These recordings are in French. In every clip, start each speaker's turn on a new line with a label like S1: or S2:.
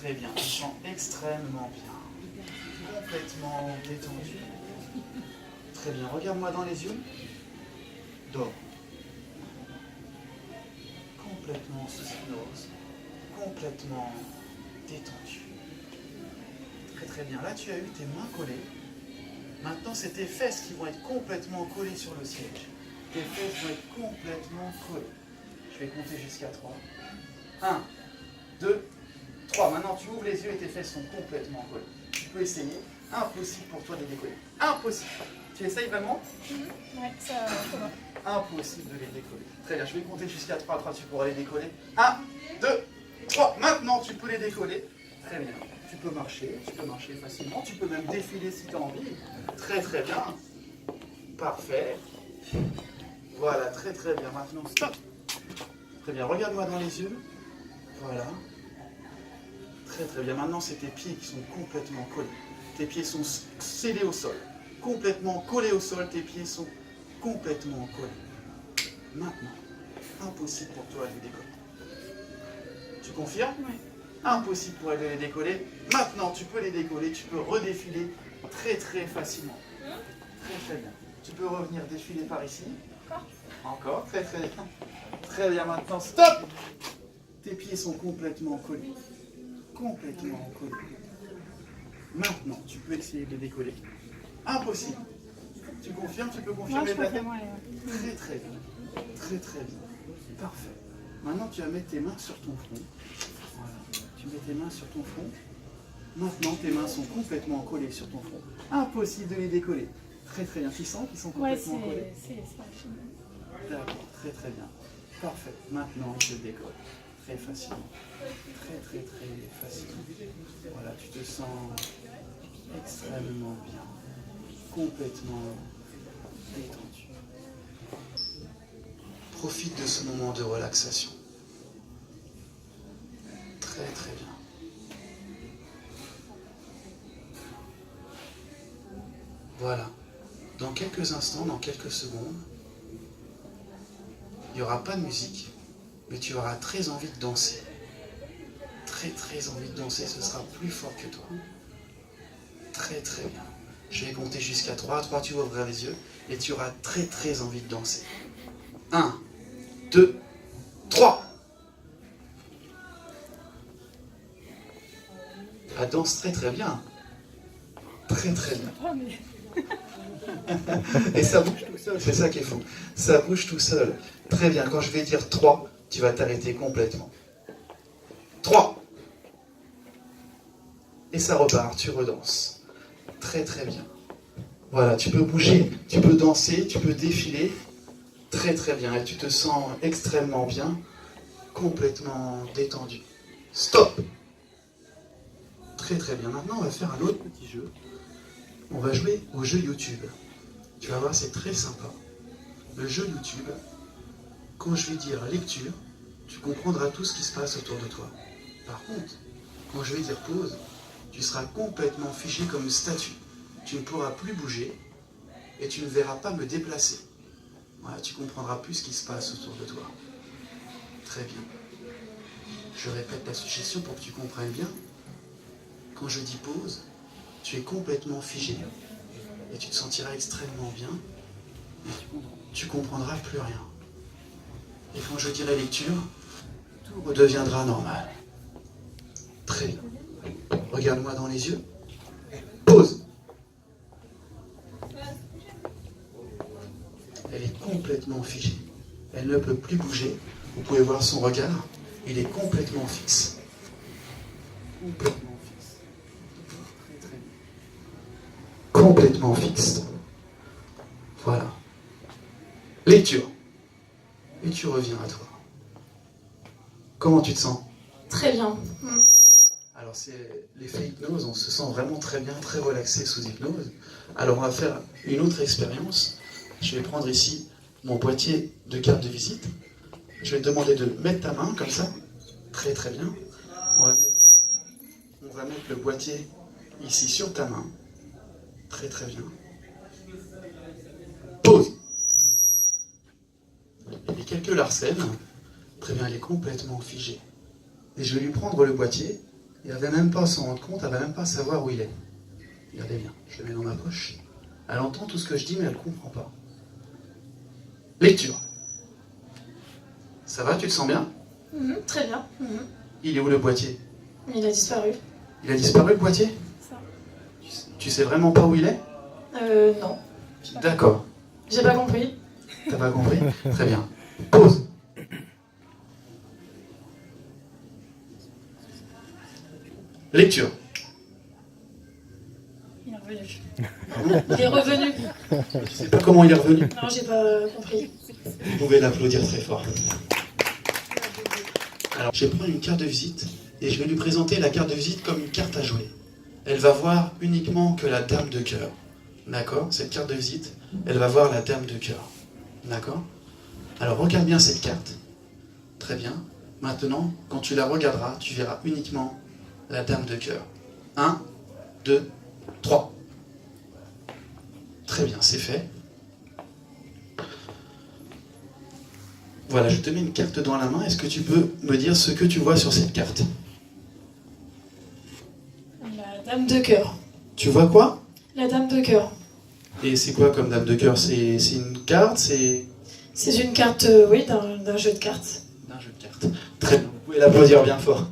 S1: Très bien, tu sens extrêmement bien. Complètement détendu. Très bien, regarde-moi dans les yeux. Dors. Complètement sous hypnose. Complètement détendu. Très très bien. Là, tu as eu tes mains collées. Maintenant, c'est tes fesses qui vont être complètement collées sur le siège. Tes fesses vont être complètement collées. Je vais compter jusqu'à 3. 1, 2, 3. Maintenant, tu ouvres les yeux et tes fesses sont complètement collées. Tu peux essayer. Impossible pour toi de les décoller. Impossible. Tu essayes vraiment?
S2: Ouais, ça va.
S1: Impossible de les décoller. Très bien, je vais compter jusqu'à 3. 3, tu pourras les décoller. 1, 2, 3. Maintenant, tu peux les décoller. Très bien. Tu peux marcher facilement. Tu peux même défiler si tu as envie. Très très bien. Parfait. Voilà, très très bien. Maintenant, stop. Très bien, regarde-moi dans les yeux. Voilà. Très très bien. Maintenant, c'est tes pieds qui sont complètement collés. Tes pieds sont scellés au sol. Complètement collés au sol, tes pieds sont complètement collés. Maintenant, impossible pour toi de les décoller. Tu confirmes?
S2: Oui.
S1: Impossible pour elle de les décoller. Maintenant, tu peux les décoller, tu peux redéfiler très très facilement. Très très bien. Tu peux revenir défiler par ici. Encore, très très bien. Très bien, maintenant, stop! Tes pieds sont complètement collés. Complètement collés. Maintenant, tu peux essayer de les décoller. Impossible. Tu confirmes? Tu peux confirmer?
S2: Moi, je confirme, ouais.
S1: Très très bien. Très très bien. Parfait. Maintenant, tu vas mettre tes mains sur ton front. Voilà. Tu mets tes mains sur ton front. Maintenant, tes mains sont complètement collées sur ton front. Impossible de les décoller. Très très bien. Tu sens qu'ils sont complètement collés?
S2: Ouais, c'est
S1: D'accord. Très très bien. Parfait. Maintenant, je décolle. Très facilement. Très très très facilement. Voilà, tu te sens extrêmement bien. Complètement détendu. Profite de ce moment de relaxation. Très très bien. Voilà. Dans quelques instants, dans quelques secondes, il n'y aura pas de musique, mais tu auras très envie de danser. Très très envie de danser, ce sera plus fort que toi. Très très bien. Je vais compter jusqu'à 3. 3, tu vas ouvrir les yeux et tu auras très très envie de danser. 1, 2, 3. Elle danse très très bien. Très très bien. Et ça bouge tout seul, c'est ça qui est fou. Ça bouge tout seul. Très bien, quand je vais dire 3, tu vas t'arrêter complètement. 3. Et ça repart, tu redanses. Très très bien. Voilà, tu peux bouger, tu peux danser, tu peux défiler. Très très bien, et tu te sens extrêmement bien, complètement détendu. Stop! Très très bien, maintenant on va faire un autre petit jeu. On va jouer au jeu YouTube. Tu vas voir, c'est très sympa. Le jeu YouTube, quand je vais dire lecture, tu comprendras tout ce qui se passe autour de toi. Par contre, quand je vais dire pause, tu seras complètement figé comme une statue. Tu ne pourras plus bouger et tu ne verras pas me déplacer. Voilà, tu comprendras plus ce qui se passe autour de toi. Très bien. Je répète la suggestion pour que tu comprennes bien. Quand je dis pause, tu es complètement figé et tu te sentiras extrêmement bien et tu comprendras plus rien. Et quand je dirai lecture, tout redeviendra normal. Très bien. Regarde-moi dans les yeux. Pause. Elle est complètement figée. Elle ne peut plus bouger. Vous pouvez voir son regard. Il est complètement fixe. Complètement fixe. Très très bien. Complètement fixe. Voilà. Lecture. Et tu reviens à toi. Comment tu te sens?
S2: Très bien.
S1: Alors c'est l'effet hypnose, on se sent vraiment très bien, très relaxé sous hypnose. Alors on va faire une autre expérience. Je vais prendre ici mon boîtier de carte de visite. Je vais te demander de mettre ta main comme ça. Très très bien. On va mettre le boîtier ici sur ta main. Très très bien. Pause. Il y a quelques larcènes. Très bien, elle est complètement figée. Et je vais lui prendre le boîtier Il ne va même pas s'en rendre compte, elle ne va même pas savoir où il est. Regardez bien, je le mets dans ma poche. Elle entend tout ce que je dis, mais elle ne comprend pas. Lecture. Ça va, tu te sens bien?
S2: Très bien.
S1: Il est où le boîtier?
S2: Il a disparu.
S1: Il a disparu le boîtier?
S2: Ça.
S1: Tu sais vraiment pas où il est?
S2: Non.
S1: D'accord.
S2: J'ai pas compris.
S1: T'as pas compris? Très bien. Pause. Lecture.
S2: Il est revenu.
S1: Pardon?
S2: Il est revenu.
S1: Je sais pas comment il est revenu.
S2: Non, j'ai pas compris.
S1: Vous pouvez l'applaudir très fort. Alors, je vais prendre une carte de visite et je vais lui présenter la carte de visite comme une carte à jouer. Elle va voir uniquement que la dame de cœur. D'accord? Cette carte de visite, elle va voir la dame de cœur. D'accord? Alors, regarde bien cette carte. Très bien. Maintenant, quand tu la regarderas, tu verras uniquement la dame de cœur. 1, 2, 3. Très bien, c'est fait. Voilà, je te mets une carte dans la main. Est-ce que tu peux me dire ce que tu vois sur cette carte?
S2: La dame de cœur.
S1: Tu vois quoi?
S2: La dame de cœur.
S1: Et c'est quoi comme dame de cœur? C'est une carte? C'est
S2: C'est une carte, oui, d'un jeu de cartes.
S1: un jeu de cartes. Très bien, vous pouvez l'applaudir bien fort.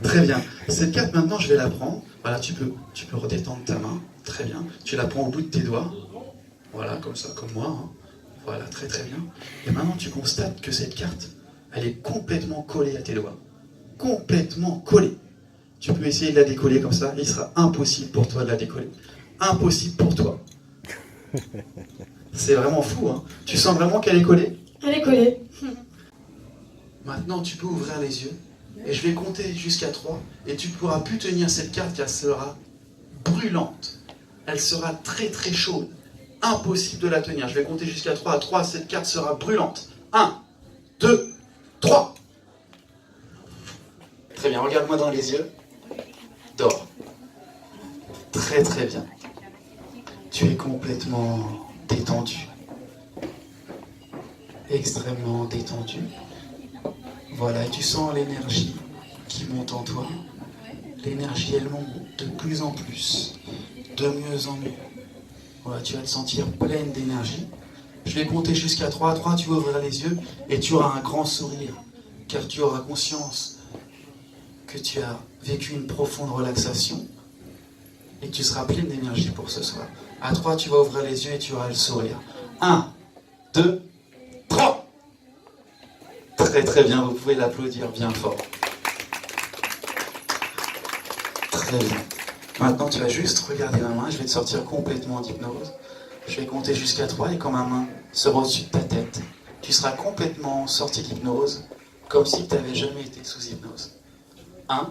S1: Très bien. Cette carte, maintenant, je vais la prendre. Voilà, tu peux redétendre ta main. Très bien. Tu la prends au bout de tes doigts. Voilà, comme ça, comme moi. Hein. Voilà, très très bien. Et maintenant, tu constates que cette carte, elle est complètement collée à tes doigts. Complètement collée. Tu peux essayer de la décoller comme ça. Il sera impossible pour toi de la décoller. Impossible pour toi. C'est vraiment fou, hein. Tu sens vraiment qu'elle est collée?
S2: Elle est collée.
S1: Maintenant, tu peux ouvrir les yeux. Et je vais compter jusqu'à 3. Et tu ne pourras plus tenir cette carte car elle sera brûlante. Elle sera très très chaude. Impossible de la tenir. Je vais compter jusqu'à 3. À 3, cette carte sera brûlante. 1, 2, 3. Très bien, regarde-moi dans les yeux. Dors. Très très bien. Tu es complètement détendu. Extrêmement détendu. Voilà, et tu sens l'énergie qui monte en toi. L'énergie, elle monte de plus en plus, de mieux en mieux. Voilà, tu vas te sentir pleine d'énergie. Je vais compter jusqu'à 3. À 3, tu vas ouvrir les yeux et tu auras un grand sourire, car tu auras conscience que tu as vécu une profonde relaxation et que tu seras pleine d'énergie pour ce soir. À 3, tu vas ouvrir les yeux et tu auras le sourire. 1, 2, 3. Très très bien, vous pouvez l'applaudir bien fort. Très bien. Maintenant, tu vas juste regarder ma main, je vais te sortir complètement d'hypnose. Je vais compter jusqu'à 3 et quand ma main sera au-dessus de ta tête, tu seras complètement sorti d'hypnose, comme si tu n'avais jamais été sous hypnose. 1,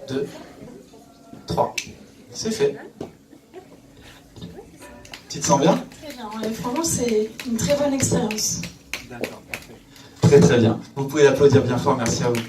S1: 2, 3. C'est fait. Tu te sens bien?
S2: Très bien. Et franchement, c'est une très bonne expérience.
S1: D'accord, parfait. Très très bien. Vous pouvez l'applaudir bien fort, merci à vous.